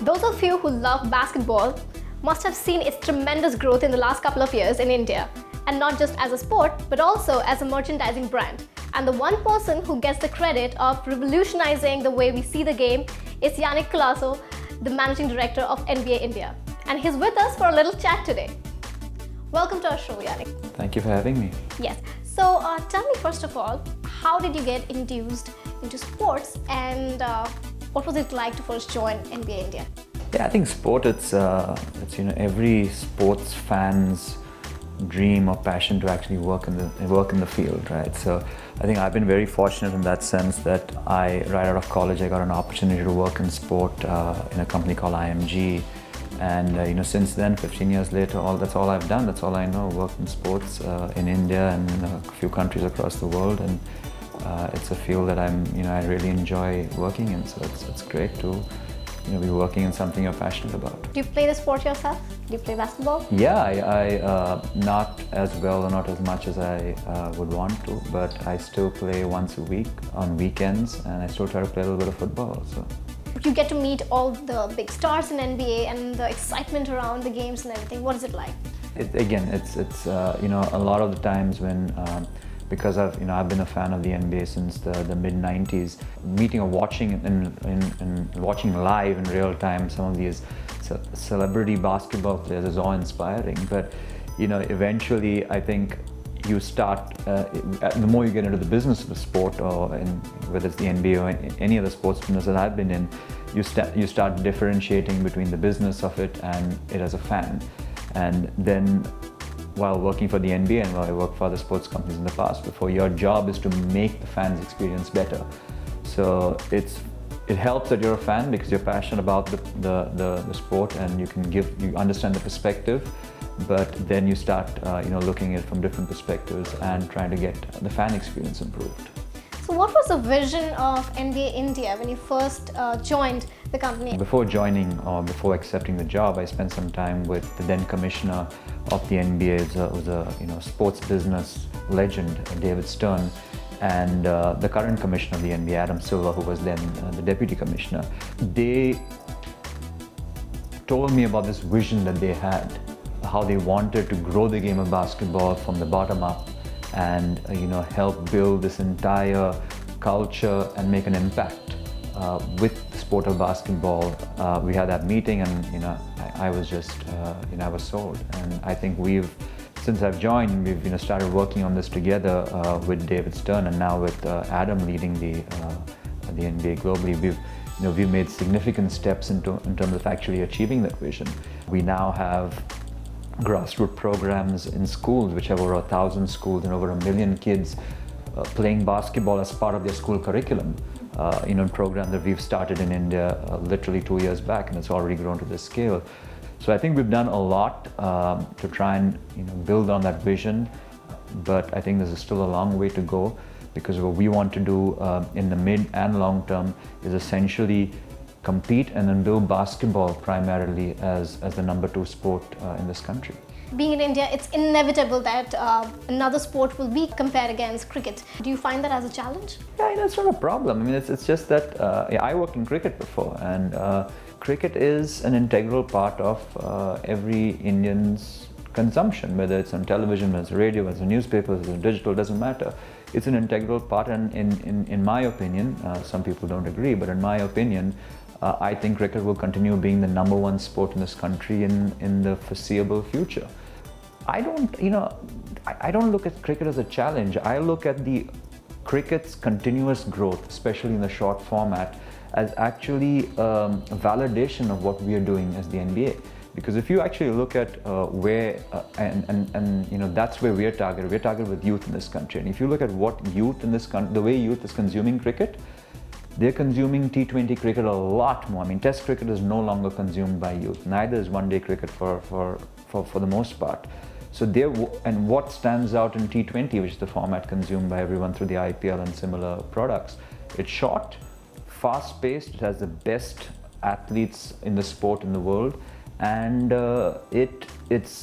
Those of you who love basketball must have seen its tremendous growth in the last couple of years in India, and not just as a sport but also as a merchandising brand. And the one person who gets the credit of revolutionizing the way we see the game is Yannick Colaco, the Managing Director of NBA India. And he's with us for a little chat today. Welcome to our show, Yannick. Thank you for having me. Yes. So tell me first of all, how did you get induced into sports, and what was it like to first join NBA India? Yeah, I think sport, it's every sports fan's dream or passion to actually work in the field, right? So I think I've been very fortunate in that sense that right out of college I got an opportunity to work in sport in a company called IMG, and since then, 15 years later, that's all I've done. That's all I know. Worked in sports in India and in a few countries across the world, and it's a field that I really enjoy working in. So it's great to be working in something you're passionate about. Do you play the sport yourself? Do you play basketball? Yeah, I not as well or not as much as I would want to, but I still play once a week on weekends, and I still try to play a little bit of football. So you get to meet all the big stars in NBA and the excitement around the games and everything. What is it like? It's a lot of the times when because I've been a fan of the NBA since the mid-90s, meeting or watching and watching live in real time some of these celebrity basketball players is awe-inspiring. But eventually I think you start, the more you get into the business of the sport, or whether it's the NBA or any other sports business that I've been in, you start differentiating between the business of it and it as a fan. And then while working for the NBA and while I worked for other sports companies in the past before, your job is to make the fans' experience better. So it helps that you're a fan because you're passionate about the sport and you understand the perspective, but then you start looking at it from different perspectives and trying to get the fan experience improved. So what was the vision of NBA India when you first joined the company? Before joining or before accepting the job, I spent some time with the then commissioner of the NBA. It was a sports business legend, David Stern, and the current commissioner of the NBA, Adam Silver, who was then the deputy commissioner. They told me about this vision that they had, how they wanted to grow the game of basketball from the bottom up and help build this entire culture and make an impact with the sport of basketball. We had that meeting, and I was just I was sold. And I think since I've joined, we've started working on this together with David Stern, and now with Adam leading the NBA globally. We've made significant steps in terms of actually achieving that vision. We now have grassroots programs in schools, which have over 1,000 schools and over 1 million kids playing basketball as part of their school curriculum. A program that we've started in India literally 2 years back, and it's already grown to this scale. So I think we've done a lot to try and build on that vision, but I think there's still a long way to go, because what we want to do in the mid and long term is essentially compete and then build basketball primarily as the #2 sport in this country. Being in India, it's inevitable that another sport will be compared against cricket. Do you find that as a challenge? Yeah, that's not a problem. I mean, it's just that I worked in cricket before, and cricket is an integral part of every Indian's consumption, whether it's on television, whether it's radio, whether it's on newspapers, whether it's digital, doesn't matter. It's an integral part, and in my opinion, some people don't agree, but in my opinion, I think cricket will continue being the #1 sport in this country in the foreseeable future. I don't look at cricket as a challenge. I look at the cricket's continuous growth, especially in the short format, as actually a validation of what we are doing as the NBA. Because if you actually look at that's where we're targeted. We're targeted with youth in this country, and if you look at what youth in this country, the way youth is consuming cricket, they're consuming T20 cricket a lot more. I mean, Test cricket is no longer consumed by youth. Neither is one-day cricket for the most part. So and what stands out in T20, which is the format consumed by everyone through the IPL and similar products, it's short, fast-paced, it has the best athletes in the sport in the world, and it's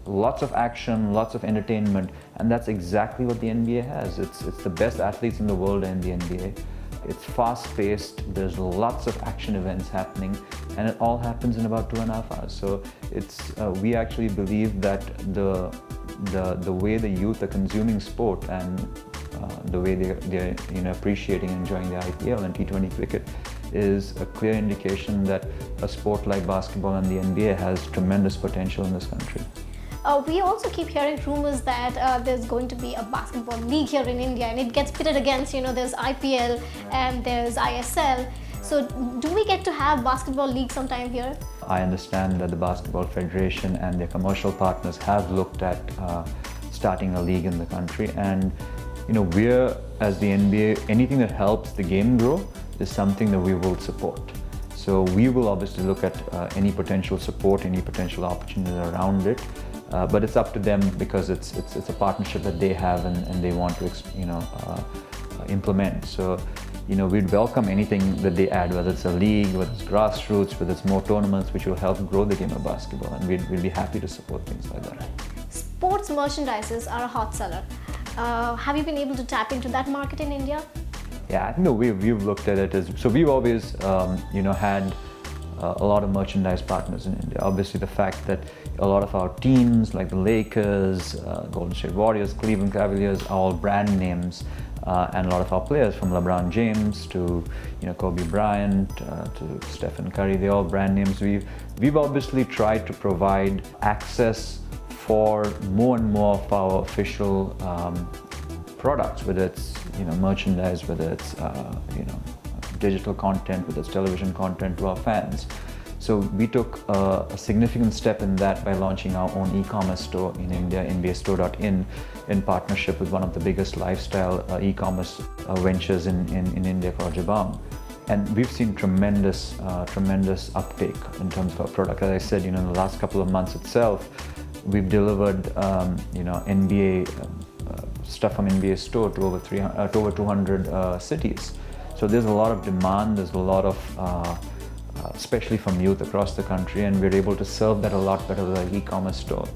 lots of action, lots of entertainment, and that's exactly what the NBA has. It's the best athletes in the world in the NBA. It's fast-paced, there's lots of action events happening, and it all happens in about 2.5 hours. So we actually believe that the way the youth are consuming sport and the way they're appreciating and enjoying the IPL and T20 cricket is a clear indication that a sport like basketball and the NBA has tremendous potential in this country. We also keep hearing rumors that there's going to be a basketball league here in India, and it gets pitted against, there's IPL and there's ISL. So do we get to have basketball league sometime here? I understand that the Basketball Federation and their commercial partners have looked at starting a league in the country, and we're, as the NBA, anything that helps the game grow is something that we will support. So we will obviously look at any potential support, any potential opportunities around it. But it's up to them, because it's a partnership that they have and they want to implement. So we'd welcome anything that they add, whether it's a league, whether it's grassroots, whether it's more tournaments, which will help grow the game of basketball, and we'd be happy to support things like that. Sports merchandises are a hot seller. Have you been able to tap into that market in India? Yeah, I think we've looked at it as, so we've always had a lot of merchandise partners in India. Obviously, the fact that a lot of our teams, like the Lakers, Golden State Warriors, Cleveland Cavaliers, are all brand names, and a lot of our players, from LeBron James to Kobe Bryant to Stephen Curry, they're all brand names. We've obviously tried to provide access for more and more of our official products, whether it's merchandise, whether it's digital content, whether it's television content, to our fans. So we took a significant step in that by launching our own e-commerce store in India, nbastore.in, in partnership with one of the biggest lifestyle e-commerce ventures in India called Jabam. And we've seen tremendous uptake in terms of our product. As I said, in the last couple of months itself, we've delivered NBA stuff from NBA store to over 200 cities. So there's a lot of demand, there's a lot of, especially from youth across the country, and we're able to serve that a lot better with our e-commerce store.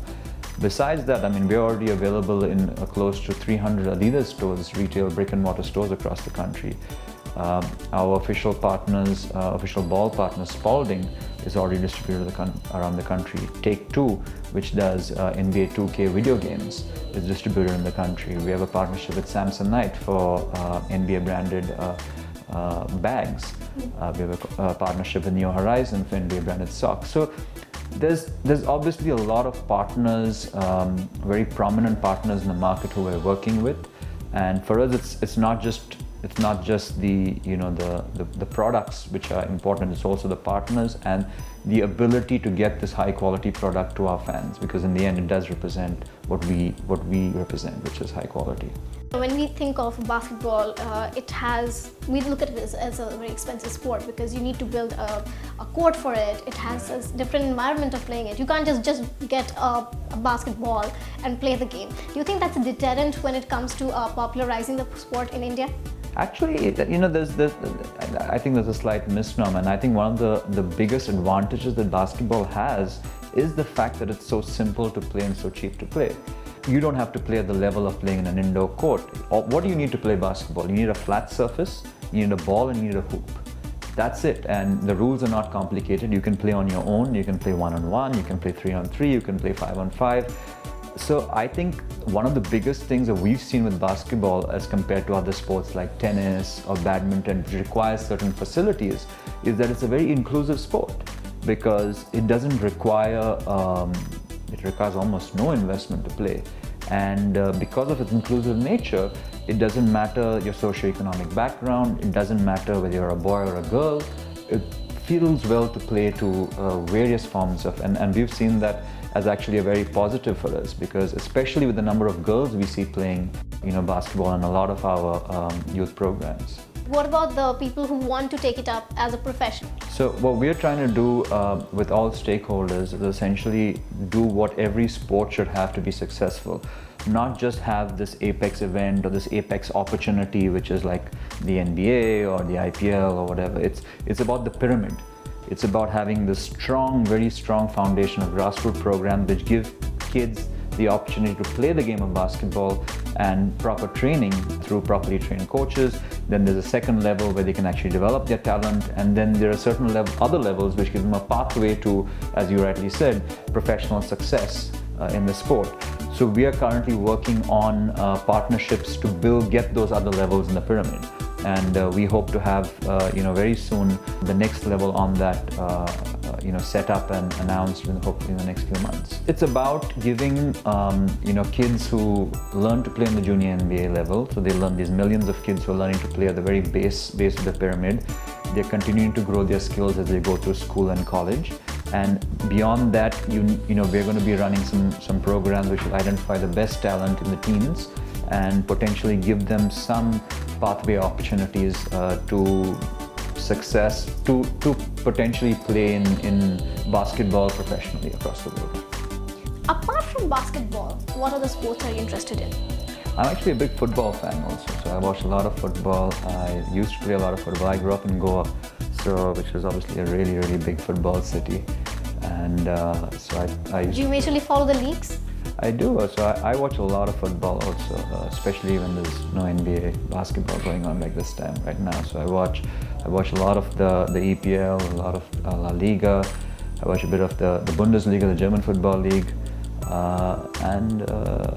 Besides that, we're already available in close to 300 Adidas stores, retail brick and mortar stores across the country. Our official partners, official ball partner, Spalding, is already distributed around the country. Take-Two, which does NBA 2K video games, is distributed in the country. We have a partnership with Samsonite for NBA branded bags. We have a partnership with New Horizon for NBA branded socks. So there's obviously a lot of partners, very prominent partners in the market who we're working with, and for us it's not just the the products which are important, it's also the partners and the ability to get this high quality product to our fans, because in the end it does represent what we represent, which is high quality. When we think of basketball, we look at it as a very expensive sport, because you need to build a court for it. It has a different environment of playing it. You can't just get a basketball and play the game. Do you think that's a deterrent when it comes to popularizing the sport in India? Actually, I think there's a slight misnomer, and I think one of the biggest advantages that basketball has is the fact that it's so simple to play and so cheap to play. You don't have to play at the level of playing in an indoor court. What do you need to play basketball? You need a flat surface, you need a ball, and you need a hoop. That's it, and the rules are not complicated. You can play on your own, you can play 1-on-1, you can play 3-on-3, you can play 5-on-5. So I think one of the biggest things that we've seen with basketball as compared to other sports like tennis or badminton, which requires certain facilities, is that it's a very inclusive sport, because it doesn't require, it requires almost no investment to play. And because of its inclusive nature, it doesn't matter your socioeconomic background, it doesn't matter whether you're a boy or a girl, it feels well to play to various forms of, and we've seen that as actually a very positive for us, because especially with the number of girls we see playing basketball in a lot of our youth programs. What about the people who want to take it up as a profession? So what we're trying to do with all stakeholders is essentially do what every sport should have to be successful. Not just have this apex event or this apex opportunity, which is like the NBA or the IPL or whatever. It's about the pyramid. It's about having this strong, very strong foundation of grassroots programs which give kids the opportunity to play the game of basketball and proper training through properly trained coaches. Then there's a second level where they can actually develop their talent, and then there are certain other levels which give them a pathway to, as you rightly said, professional success in the sport. So we are currently working on partnerships to get those other levels in the pyramid. And we hope to have, very soon the next level on that, set up and announced hopefully in the next few months. It's about giving, kids who learn to play in the junior NBA level. So they learn, these millions of kids who are learning to play at the very base of the pyramid. They're continuing to grow their skills as they go through school and college. And beyond that, we're going to be running some programs which will identify the best talent in the teens and potentially give them some pathway opportunities to success, to potentially play in basketball professionally across the world. Apart from basketball, what other sports are you interested in? I'm actually a big football fan also, so I watch a lot of football. I used to play a lot of football. I grew up in Goa, which is obviously a really, really big football city. And so I Do you majorly follow the leagues? I do. So I watch a lot of football also, especially when there's no NBA basketball going on like this time right now. So I watch a lot of the EPL, a lot of La Liga. I watch a bit of the Bundesliga, the German football league, and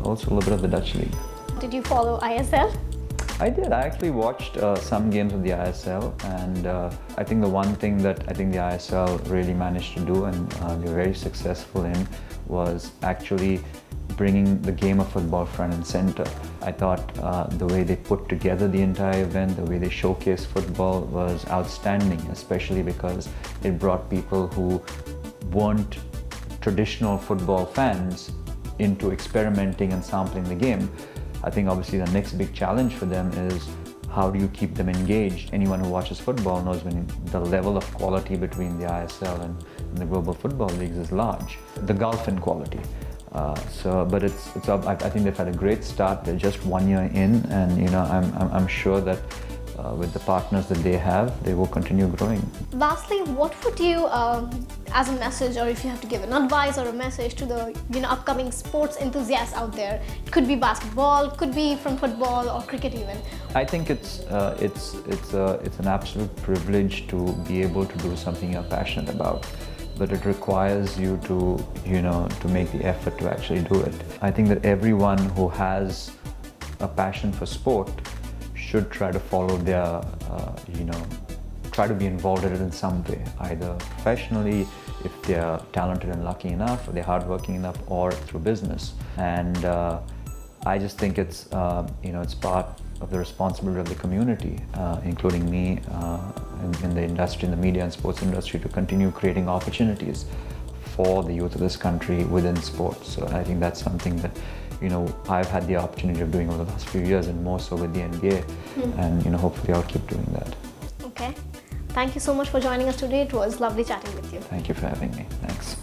also a little bit of the Dutch league. Did you follow ISL? I did. I actually watched some games of the ISL, and I think the one thing that I think the ISL really managed to do, and they were very successful in, was actually bringing the game of football front and center. I thought the way they put together the entire event, the way they showcased football was outstanding, especially because it brought people who weren't traditional football fans into experimenting and sampling the game. I think obviously the next big challenge for them is how do you keep them engaged? Anyone who watches football knows when the level of quality between the ISL and the global football leagues is large. The gulf in quality. But I think they've had a great start. They're just 1 year in, and I'm sure that with the partners that they have, they will continue growing. Lastly, what would you, as a message, or if you have to give an advice or a message to the upcoming sports enthusiasts out there? It could be basketball, could be from football or cricket even. I think it's an absolute privilege to be able to do something you're passionate about. But it requires you to make the effort to actually do it. I think that everyone who has a passion for sport should try to follow their, try to be involved in it in some way, either professionally, if they're talented and lucky enough, or they're hardworking enough, or through business. And I just think it's, it's part of the responsibility of the community, including me, in the industry, in the media and sports industry, to continue creating opportunities for the youth of this country within sports. So I think that's something that I've had the opportunity of doing over the last few years, and more so with the NBA. And hopefully I'll keep doing that. Okay. Thank you so much for joining us today. It was lovely chatting with you. Thank you for having me. Thanks.